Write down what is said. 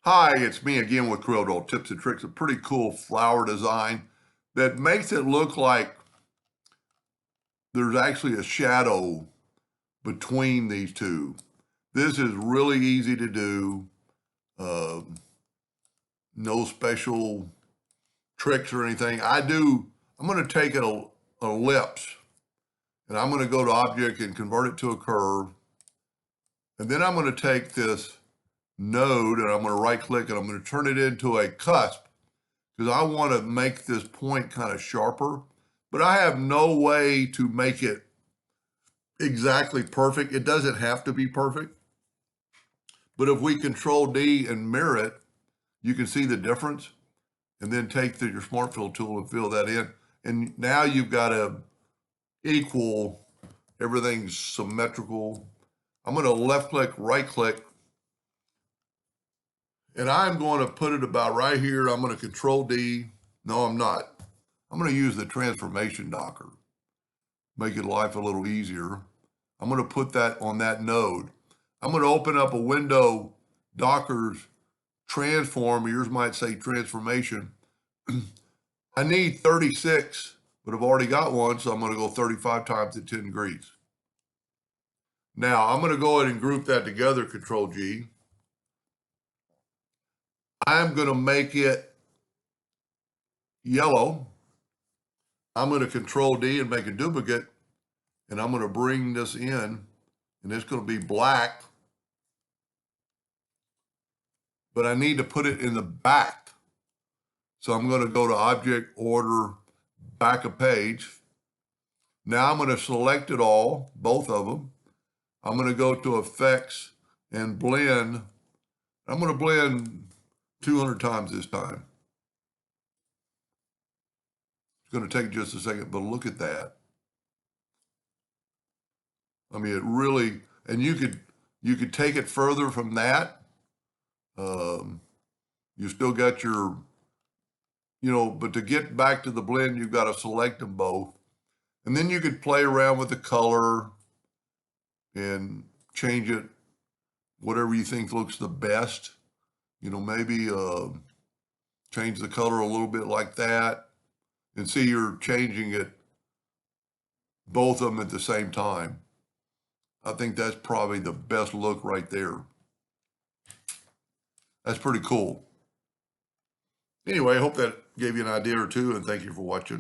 Hi, it's me again with Corel Tips and Tricks, a pretty cool flower design that makes it look like there's actually a shadow between these two. This is really easy to do. Um, no special tricks or anything. I'm going to take an ellipse and I'm going to go to object and convert it to a curve. And then I'm going to take this node and I'm going to right click and I'm going to turn it into a cusp, because I want to make this point kind of sharper, but I have no way to make it exactly perfect. It doesn't have to be perfect, but if we Control D and mirror it, you can see the difference, and then take your Smart Fill tool and fill that in. And now you've got a equal, everything's symmetrical. I'm going to left click, right click, and I'm going to put it about right here. I'm going to Control D. No, I'm not. I'm going to use the transformation docker. Make your life a little easier. I'm going to put that on that node. I'm going to open up a window, Docker's transform, yours might say transformation. I need 36, but I've already got one, so I'm going to go 35 times at 10 degrees. Now I'm going to go ahead and group that together, Control G. I'm going to make it yellow. I'm going to Control D and make a duplicate, and I'm going to bring this in, and it's going to be black, but I need to put it in the back. So I'm going to go to Object, Order, Back of Page. Now I'm going to select it all, both of them. I'm going to go to Effects and Blend. I'm going to blend 200 times this time. It's going to take just a second, but look at that. I mean, it really, and you could take it further from that. You still got your, but to get back to the blend, you've got to select them both. And then you could play around with the color and change it, whatever you think looks the best. Maybe change the color a little bit like that, and see you're changing it, both of them at the same time. I think that's probably the best look right there. That's pretty cool. Anyway, I hope that gave you an idea or two, and thank you for watching.